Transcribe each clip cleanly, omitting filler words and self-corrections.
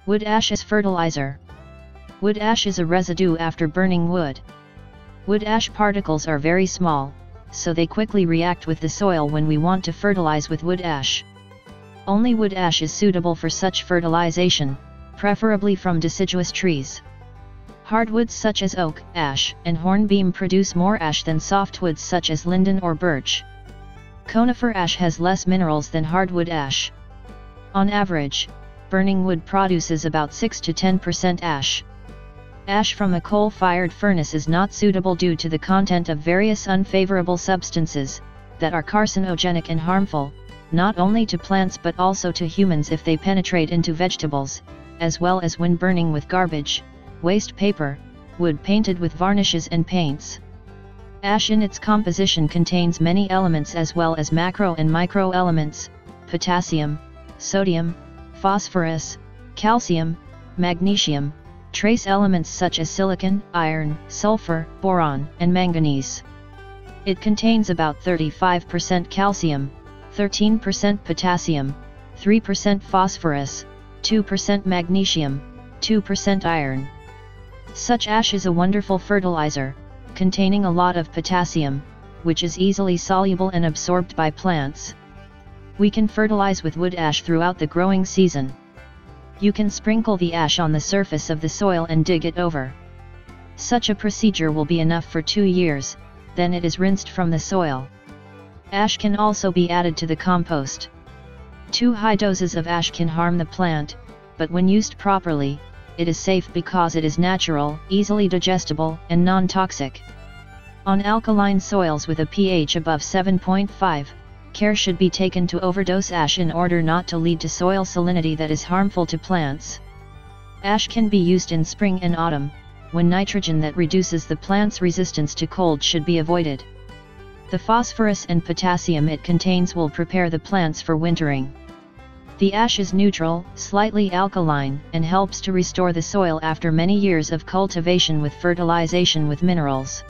Wood ash as fertilizer. Wood ash is a residue after burning wood. Wood ash particles are very small, so they quickly react with the soil when we want to fertilize with wood ash. Only wood ash is suitable for such fertilization, preferably from deciduous trees. Hardwoods such as oak, ash, and hornbeam produce more ash than softwoods such as linden or birch. Conifer ash has less minerals than hardwood ash. On average, burning wood produces about 6 to 10% ash. Ash from a coal-fired furnace is not suitable due to the content of various unfavorable substances that are carcinogenic and harmful, not only to plants but also to humans if they penetrate into vegetables, as well as when burning with garbage, waste paper, wood painted with varnishes and paints. Ash in its composition contains many elements as well as macro and micro elements: potassium, sodium, phosphorus, calcium, magnesium, trace elements such as silicon, iron, sulfur, boron, and manganese. It contains about 35% calcium, 13% potassium, 3% phosphorus, 2% magnesium, 2% iron. Such ash is a wonderful fertilizer, containing a lot of potassium, which is easily soluble and absorbed by plants. We can fertilize with wood ash throughout the growing season. You can sprinkle the ash on the surface of the soil and dig it over. Such a procedure will be enough for 2 years, then it is rinsed from the soil. Ash can also be added to the compost. Too high doses of ash can harm the plant, but when used properly, it is safe because it is natural, easily digestible, and non-toxic. On alkaline soils with a pH above 7.5, care should be taken to overdose ash in order not to lead to soil salinity that is harmful to plants. Ash can be used in spring and autumn, when nitrogen that reduces the plant's resistance to cold should be avoided. The phosphorus and potassium it contains will prepare the plants for wintering. The ash is neutral, slightly alkaline, and helps to restore the soil after many years of cultivation with fertilization with minerals.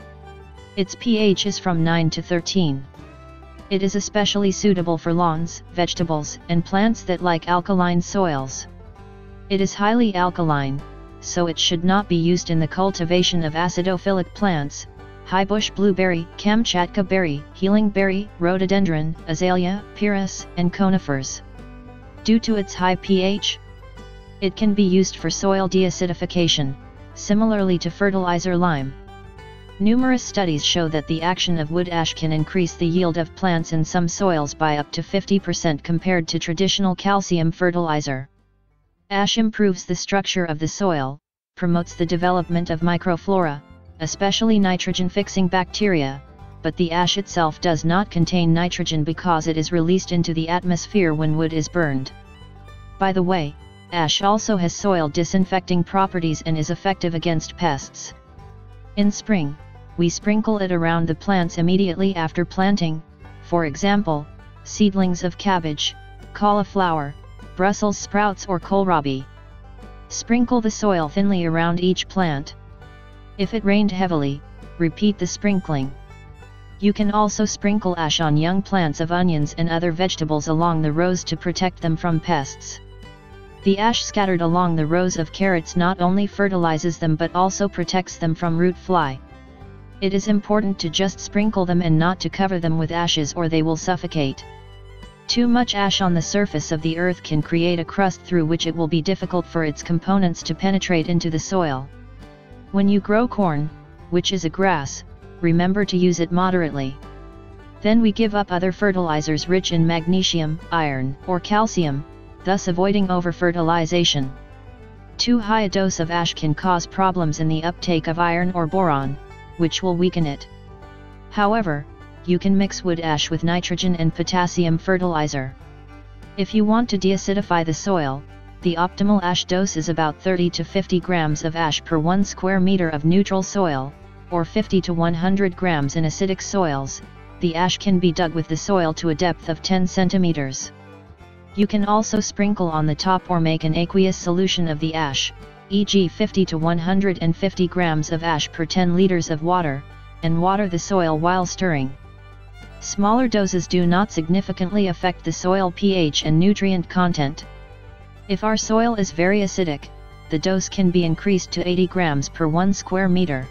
Its pH is from 9 to 13. It is especially suitable for lawns, vegetables, and plants that like alkaline soils. It is highly alkaline, so it should not be used in the cultivation of acidophilic plants: highbush blueberry, Kamchatka berry, healing berry, rhododendron, azalea, pyrus, and conifers. Due to its high pH, it can be used for soil deacidification, similarly to fertilizer lime. Numerous studies show that the action of wood ash can increase the yield of plants in some soils by up to 50% compared to traditional calcium fertilizer. Ash improves the structure of the soil, promotes the development of microflora, especially nitrogen-fixing bacteria, but the ash itself does not contain nitrogen because it is released into the atmosphere when wood is burned. By the way, ash also has soil disinfecting properties and is effective against pests. In spring, we sprinkle it around the plants immediately after planting, for example, seedlings of cabbage, cauliflower, Brussels sprouts or kohlrabi. Sprinkle the soil thinly around each plant. If it rained heavily, repeat the sprinkling. You can also sprinkle ash on young plants of onions and other vegetables along the rows to protect them from pests. The ash scattered along the rows of carrots not only fertilizes them but also protects them from root fly. It is important to just sprinkle them and not to cover them with ashes or they will suffocate. Too much ash on the surface of the earth can create a crust through which it will be difficult for its components to penetrate into the soil. When you grow corn, which is a grass, remember to use it moderately. Then we give up other fertilizers rich in magnesium, iron, or calcium, thus avoiding over-fertilization. Too high a dose of ash can cause problems in the uptake of iron or boron, which will weaken it. However, you can mix wood ash with nitrogen and potassium fertilizer. If you want to deacidify the soil, the optimal ash dose is about 30 to 50 grams of ash per 1 square meter of neutral soil, or 50 to 100 grams in acidic soils. The ash can be dug with the soil to a depth of 10 centimeters. You can also sprinkle on the top or make an aqueous solution of the ash, e.g. 50 to 150 grams of ash per 10 liters of water, and water the soil while stirring. Smaller doses do not significantly affect the soil pH and nutrient content. If our soil is very acidic, the dose can be increased to 80 grams per 1 square meter.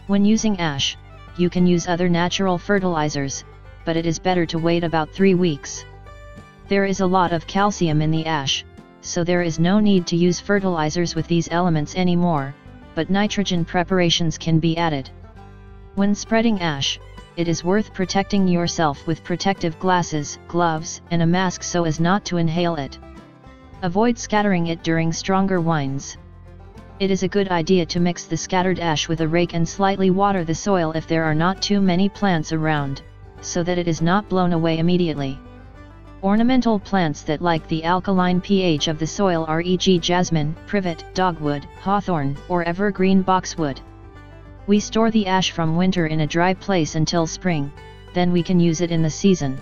When using ash, you can use other natural fertilizers, but it is better to wait about 3 weeks. There is a lot of calcium in the ash, so there is no need to use fertilizers with these elements anymore, but nitrogen preparations can be added. When spreading ash, it is worth protecting yourself with protective glasses, gloves, and a mask so as not to inhale it. Avoid scattering it during stronger winds. It is a good idea to mix the scattered ash with a rake and slightly water the soil if there are not too many plants around, so that it is not blown away immediately. Ornamental plants that like the alkaline pH of the soil are e.g. jasmine, privet, dogwood, hawthorn, or evergreen boxwood. We store the ash from winter in a dry place until spring, then we can use it in the season.